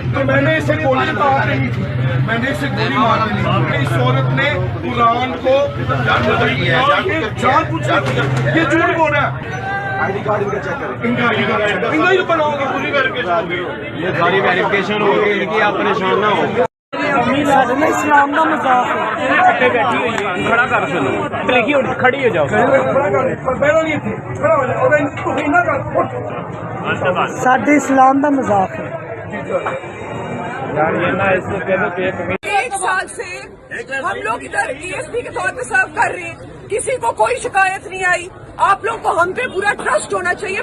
तो मैंने इसे गोली मार दी, मैंने इसे गोली मार दी। इस औरत ने कुरान को ये झूठ बोल रहा है। आईडी कार्ड इनका चेक करें, इनका आईडी कार्ड इनका ही बनाओगे, पूरी वेरिफिकेशन। ये सारी वेरिफिकेशन होगी इनकी, आप परेशान ना हो। इस्लाम का मजाक है। बैठी हुई है, खड़ा कर सुनो, खड़ी हो जाओ, साडे इस्लाम का मजाक है। एक साल से हम लोग इधर डीएसपी के तौर पे सर्व कर रहे हैं, किसी को कोई शिकायत नहीं आई। आप लोग को हम पे पूरा ट्रस्ट होना चाहिए।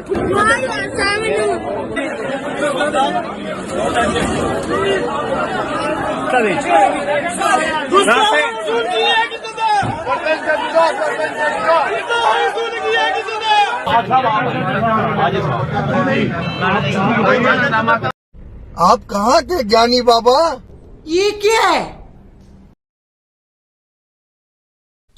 आप कहाँ के ज्ञानी बाबा? ये क्या है?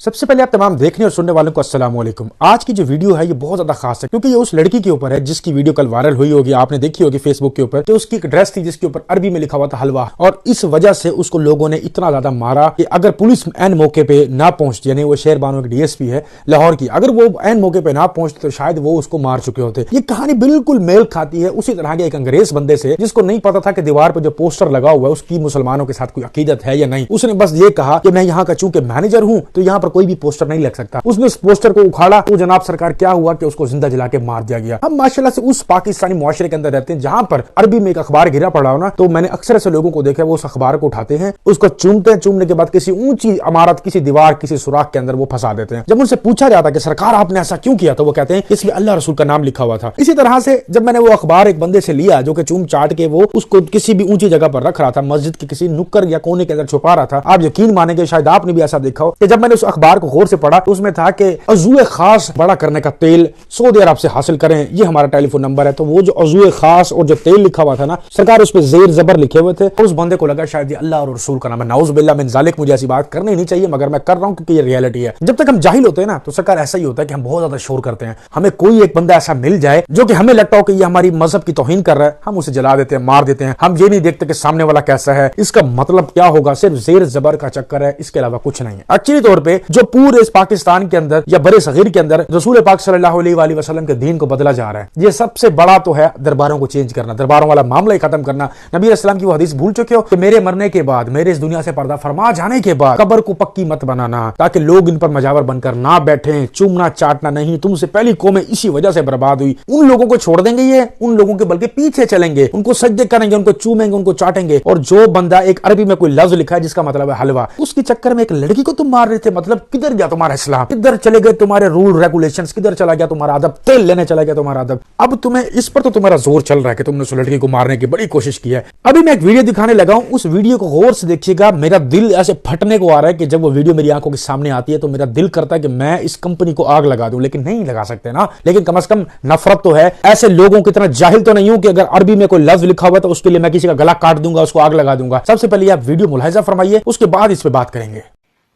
सबसे पहले आप तमाम देखने और सुनने वालों को अस्सलाम वालेकुम। आज की जो वीडियो है ये बहुत ज्यादा खास है क्योंकि ये उस लड़की के ऊपर है जिसकी वीडियो कल वायरल हुई होगी, आपने देखी होगी फेसबुक के ऊपर। तो उसकी एक ड्रेस थी जिसके ऊपर अरबी में लिखा हुआ था हलवा, और इस वजह से उसको लोगों ने इतना ज्यादा मारा कि अगर पुलिस एन मौके पे ना पहुंचती, यानी वो शेरबानो की डीएसपी है लाहौर की, अगर वो एन मौके पे ना पहुंचती तो शायद वो उसको मार चुके होते। ये कहानी बिल्कुल मेल खाती है उसी तरह के एक अंग्रेज बंदे से जिसको नहीं पता था कि दीवार पर जो पोस्टर लगा हुआ है उसकी मुसलमानों के साथ कोई अकीदत है या नहीं। उसने बस ये कहा कि मैं यहाँ का चूंकि मैनेजर हूं तो यहाँ पर कोई भी पोस्टर नहीं लग सकता। उसने उस पोस्टर को उखाड़ा तो जनाब सरकार क्या हुआ कि उसको जिंदा जला के मार दिया गया। हम माशाल्लाह से उस पाकिस्तानी मुआशरे के अंदर रहते हैं जहां पर अरबी में एक अखबार गिरा पड़ा हो ना, तो मैंने अक्सर ऐसे लोगों को देखा वो उस अखबार को उठाते हैं, उसको चूमते हैं, चूमने के बाद किसी ऊंची इमारत, किसी दीवार, किसी सुराख के अंदर वो फंसा देते हैं। जब उनसे पूछा जाता कि सरकार आपने ऐसा क्यों किया, तो वो कहते हैं इसमें अल्लाह रसूल का नाम लिखा हुआ था। इसी तरह से जब मैंने वो अखबार एक बंदे से लिया जो कि चूम चाट के वो उसको किसी भी ऊंची जगह पर रख रहा था, मस्जिद के किसी नुक्कड़ या कोने के अंदर छुपा रहा था, आप यकीन मानेंगे शायद आपने भी ऐसा देखा हो कि जब मैंने उस अखबार को गौर से पढ़ा तो उसमें था कि अज़ूए खास बड़ा करने का तेल सऊदी अरब से हासिल करें, ये हमारा टेलीफोन नंबर है। तो वो जो अज़ूए खास और जो तेल लिखा हुआ था ना, सरकार उस पर जेर जबर लिखे हुए थे, और उस बंदे को लगा शायद ये अल्लाह और रसूल का नाम है। नाउज़ बिल्लाह मिन ज़ालिक, मुझे ऐसी बात करनी नहीं चाहिए मगर मैं कर रहा हूं क्योंकि ये रियलिटी है। जब तक हम जाहिल होते हैं ना तो सरकार ऐसा ही होता है कि हम बहुत ज्यादा शोर करते हैं। हमें कोई एक बंदा ऐसा मिल जाए जो कि हमें लगता हो कि ये हमारी मजहब की तौहीन कर रहा है, हम उसे जला देते हैं, मार देते हैं। हम ये नहीं देखते कि सामने वाला कैसा है, इसका मतलब क्या होगा, सिर्फ जेर जबर का चक्कर है, इसके अलावा कुछ नहीं है। एक्चुअली तौर पर जो पूरे इस पाकिस्तान के अंदर या बड़े सगीर के अंदर रसूल पाक सल्लल्लाहु अलैहि वसल्लम के दीन को बदला जा रहा है, ये सबसे बड़ा तो है दरबारों को चेंज करना, दरबारों वाला मामला ही खत्म करना। नबी अस्सलाम की वो हदीस भूल चुके हो कि मेरे मरने के बाद, मेरे इस दुनिया से पर्दा फरमा जाने के बाद कब्र को पक्की मत बनाना ताकि लोग इन पर मजावर बनकर ना बैठे, चूमना चाटना नहीं। तुमसे पहली कौमें इसी वजह से बर्बाद हुई। उन लोगों को छोड़ देंगे ये, उन लोगों के बल्कि पीछे चलेंगे, उनको सजदे करेंगे, उनको चूमेंगे, उनको चाटेंगे। और जो बंदा एक अरबी में कोई लफ्ज लिखा है जिसका मतलब है हलवा, उसके चक्कर में एक लड़की को तुम मार रहे थे, मतलब किधर गया तुम्हारा इस्लाम, किधर चले गए तुम्हारे रूल रेगुलेशंस, किधर चला गया तुम्हारा अदब, तेल लेने चला गया तुम्हारा अदब। अब तुम्हें इस पर तो तुम्हारा जोर चल रहा है कि तुमने उस लड़की को मारने की बड़ी कोशिश की है। अभी मैं एक वीडियो दिखाने लगा हूं, उस वीडियो को गौर से देखिएगा। मेरा दिल ऐसे फटने को आ रहा है कि जब वो वीडियो मेरी आंखों के सामने आती है तो मेरा दिल करता है कि मैं इस कंपनी को आग लगा दूं, लेकिन नहीं लगा सकते ना। लेकिन कम से कम नफरत तो है। ऐसे लोगों की तरह जाहिल तो नहीं हूं कि अगर अरबी में कोई लफ्ज लिखा हुआ तो उसके लिए मैं किसी का गला काट दूंगा, उसको आग लगा दूंगा। सबसे पहले आप वीडियो मुलाहिजा फरमाइए, उसके बाद इस पर बात करेंगे।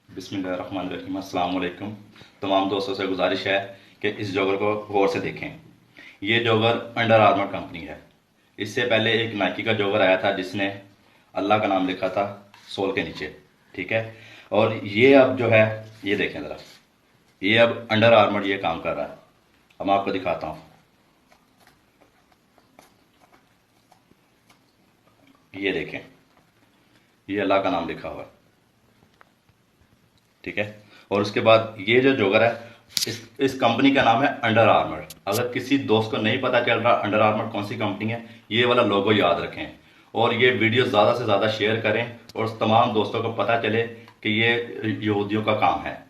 बिस्मिल्लाहिर्रहमानिर्रहीम, अस्सलाम वालेकुम। तमाम दोस्तों से गुजारिश है कि इस जॉगर को गौर से देखें। ये जॉगर अंडर आर्मर कंपनी है। इससे पहले एक नाइकी का जॉगर आया था जिसने अल्लाह का नाम लिखा था सोल के नीचे, ठीक है। और ये अब जो है, ये देखें ज़रा, ये अब अंडर आर्मर ये काम कर रहा है। अब मैं आपको दिखाता हूँ, ये देखें, ये अल्लाह का नाम लिखा हुआ है, ठीक है। और उसके बाद ये जो जॉगर है इस कंपनी का नाम है अंडर आर्मर। अगर किसी दोस्त को नहीं पता चल रहा अंडर आर्मर कौन सी कंपनी है, ये वाला लोगो याद रखें और ये वीडियो ज़्यादा से ज़्यादा शेयर करें और तमाम दोस्तों को पता चले कि ये यहूदियों का काम है।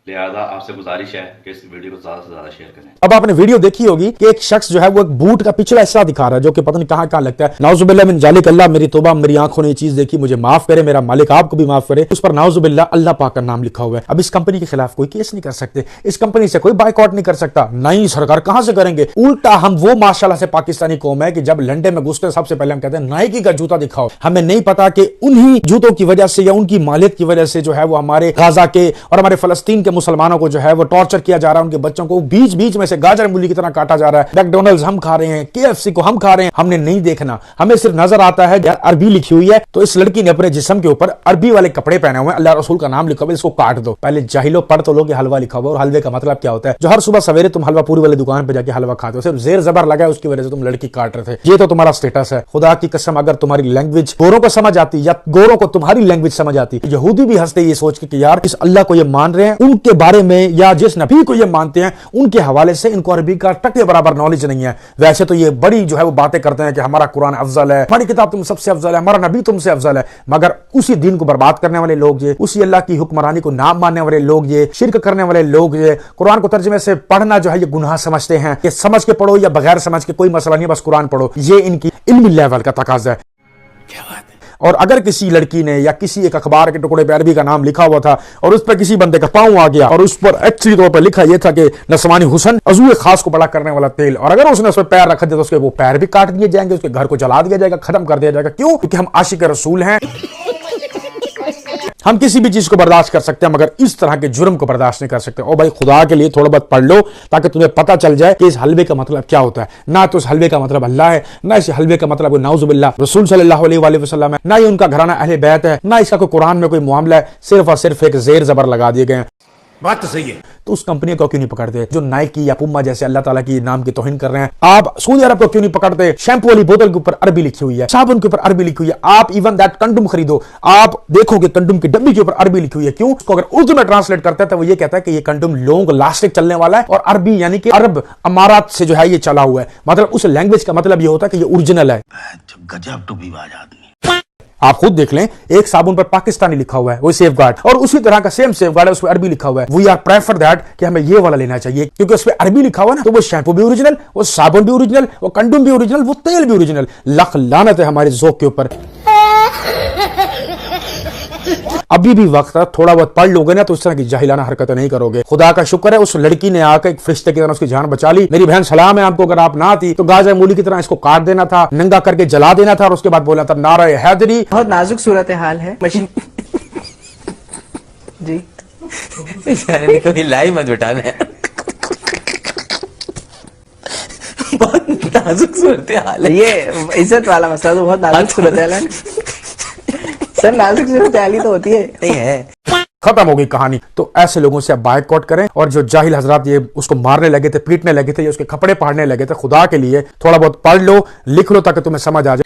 लिहाजा आपसे गुजारिश है कि इस वीडियो को ज्यादा से ज्यादा शेयर करें। अब आपने वीडियो देखी होगी कि एक शख्स जो है वो एक बूट का पिछला हिस्सा दिखा रहा है जो कि पता नहीं कहां कहां लगता है। नाउजुबिल्लाह मिन जालिक, अल्लाह मेरी तौबा, मेरी आंखों ने ये चीज देखी, मुझे माफ करे, मेरा मालिक आपको भी माफ करे। उस पर नाउजुबिल्लाह अल्लाह पाक का नाम लिखा हुआ है। अब इस कंपनी के खिलाफ कोई केस नहीं कर सकते, इस कंपनी से कोई बाइकआउट नहीं कर सकता, नहीं सरकार कहां से करेंगे। उल्टा हम वो माशाल्लाह से पाकिस्तानी कौम है कि जब लंडे में घुसते सबसे पहले हम कहते हैं नाइकी का जूता दिखाओ। हमें नहीं पता कि उन्हीं जूतों की वजह से या उनकी मालियत की वजह से जो है वो हमारे गाजा के और हमारे फलस्तीन के मुसलमानों को जो है वो टॉर्चर किया जा रहा है, उनके बच्चों को बीच बीच में से गाजर मूली की तरह काटा जा रहा है। मैकडोनल्ड्स हम खा रहे हैं, KFC को हम खा रहे हैं, हमने नहीं देखना, हमें सिर्फ नजर आता है यार अरबी लिखी हुई है तो इस लड़की ने अपने जिस्म के ऊपर अरबी वाले कपड़े पहने हुए हैं, अल्लाह रसूल का नाम लिखा हुआ है, इसको काट दो। पहले जाहिलो पढ़ तो लो कि हलवा लिखा हुआ है, और हलवे का मतलब क्या होता है। जो हर सुबह सवेरे तुम हलवा पूरी वाली दुकान पे जाके हलवा खाते हो, सिर्फ जेर जबर लगा है उसकी वजह से तुम लड़की काट रहे थे। ये तो तुम्हारा स्टेटस है। खुदा की कसम अगर तुम्हारी लैंग्वेज गोरों को समझ आती या गोरों को तुम्हारी लैंग्वेज समझ आती, यहूदी भी हंसते ये सोच के कि यार इस अल्लाह को ये मान रहे हैं, उनके बारे में या जिस नबी को ये मानते हैं उनके हवाले से इनको अरबी का टके बराबर नॉलेज नहीं है। वैसे तो ये बड़ी जो है वो बातें करते हैं कि हमारा कुरान अफजल है, हमारी किताब तुम सबसे अफजल है, हमारा नबी तुमसे अफजल है, मगर उसी दीन को बर्बाद करने वाले लोग ये, उसी अल्लाह की हुक्मरानी को ना मानने वाले लोग ये, शिरक करने वाले लोग ये, कुरान को तर्जुमे से पढ़ना जो है ये गुनाह समझते हैं कि समझ के पढ़ो या बगैर समझ के कोई मसला नहीं, बस कुरान पढ़ो। ये इनकी इल्मी लेवल का तकाजा है। क्या बात है। और अगर किसी लड़की ने या किसी एक अखबार के टुकड़े पे अरबी का नाम लिखा हुआ था और उस पर किसी बंदे का पांव आ गया और उस पर एक्चुअली तौर पर लिखा यह था कि नस्वानी हुसन अज़ूए खास को बड़ा करने वाला तेल, और अगर उसने उस पर पैर रख दिया तो उसके वो पैर भी काट दिए जाएंगे, उसके घर को जला दिया जाएगा, खत्म कर दिया जाएगा। क्यों? क्योंकि हम आशिक रसूल हैं। हम किसी भी चीज को बर्दाश्त कर सकते हैं मगर इस तरह के जुर्म को बर्दाश्त नहीं कर सकते। ओ भाई खुदा के लिए थोड़ा बहुत पढ़ लो ताकि तुम्हें पता चल जाए कि इस हलवे का मतलब क्या होता है। ना तो इस हलवे का मतलब अल्लाह है, ना इस हलवे का मतलब नाउजुबिल्लाह रसूल सल्लल्लाहु अलैहि वसल्लम है, ना ही उनका घराना अहले बैत है, ना इसका कोई कुरान में कोई मामला है। सिर्फ और सिर्फ एक जेर जबर लगा दिए गए हैं। बात तो सही है। तो उस कंपनी को क्यों नहीं पकड़ते जो नाइकी या पुम्मा जैसे अल्लाह ताला की नाम की तौहीन कर रहे हैं? आप सऊदी अरब को क्यों नहीं पकड़ते? शैम्पू वाली बोतल के ऊपर अरबी लिखी हुई है, साबुन के ऊपर अरबी लिखी हुई है। आप इवन दैट कंडोम खरीदो, आप देखोगे कंडोम की डब्बी के ऊपर अरबी लिखी हुई है। क्यों? उसको अगर उर्दू में ट्रांसलेट करता है तो वो ये कहता है कि ये कंडोम लॉन्ग लास्टिक चलने वाला है, और अरबी यानी कि अरब अमारात से जो है ये चला हुआ है, मतलब उस लैंग्वेज का मतलब ये होता है कि ये ओरिजिनल है। गजब टू बीवाज आदमी। आप खुद देख लें, एक साबुन पर पाकिस्तानी लिखा हुआ है वो सेफ गार्ड, और उसी तरह का सेम सेफ गार्ड है उसमें अरबी लिखा हुआ है। वी आर प्रेफर दैट कि हमें ये वाला लेना चाहिए क्योंकि उसमें अरबी लिखा हुआ है ना, तो वो शैम्पू भी ओरिजिनल, वो साबुन भी ओरिजिनल, वो कंडोम भी ओरिजिनल, वो तेल भी ओरिजिनल। लख लानत है हमारे ज़ौक़ के ऊपर। अभी भी वक्त है, थोड़ा बहुत पढ़ लोगे ना तो इस तरह की जाहिलाना हरकतें नहीं करोगे। खुदा का शुक्र है उस लड़की ने आकर एक फरिश्ते की तरह उसकी जान बचा ली। मेरी बहन सलाम है आपको, अगर आप ना आती तो गाजर मूली की तरह इसको काट देना था, नंगा करके जला देना था और उसके बाद बोला था नारा हैदरी। बहुत नाजुक सूरत हाल है मशीन जी। कभी लाई मत बिठाना है। बहुत नाजुक सूरत हाल है ये इज्जत वाला मसला तो बहुत नाजुक सूरत हाल है सर। नाजुक सूरत हाल ही तो होती है। नहीं है। खत्म हो गई कहानी। तो ऐसे लोगों से आप बायकॉट करें, और जो जाहिल हजरात ये उसको मारने लगे थे, पीटने लगे थे, या उसके कपड़े फाड़ने लगे थे, खुदा के लिए थोड़ा बहुत पढ़ लो, लिख लो ताकि तुम्हें समझ आ जाए।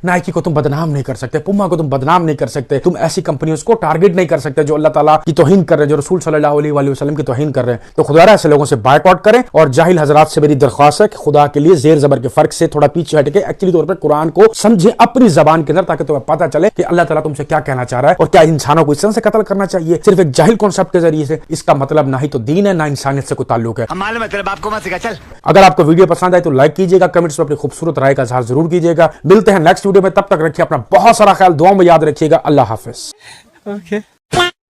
नाइकी को तुम बदनाम नहीं कर सकते, पुम्मा को तुम बदनाम नहीं कर सकते, तुम ऐसी कंपनियों को टारगेट नहीं कर सकते जो अल्लाह ताला की तौहीन कर रहे हैं, जो रसूल सल्लल्लाहु अलैहि वसल्लम की तौहीन कर रहे हैं। तो खुदा ऐसे लोगों से बायकॉट करें, और जाहिल हजरात से मेरी दरख्वास्त है कि खुदा के लिए जेर जबर के फर्क से थोड़ा पीछे हटके एक्चुअली तौर पर कुरान को समझे अपनी जबान के अंदर, ताकि तुम्हें पता चले कि अल्लाह ताला तुमसे क्या कहना चाह रहा है और क्या इंसानों को इस तरह से कत्ल करना चाहिए सिर्फ एक जाहिल कॉन्सेप्ट के जरिए से। इसका मतलब ना ही तो दीन है ना इंसानियत से कोई ताल्लुक है। अगर आपको वीडियो पसंद आए तो लाइक कीजिएगा, कमेंट्स में अपनी खूबसूरत राय का इजहार जरूर कीजिएगा। मिलते हैं नेक्स्ट वीडियो में, तब तक रखिए अपना बहुत सारा ख्याल, दुआओं में याद रखिएगा। अल्लाह हाफिज।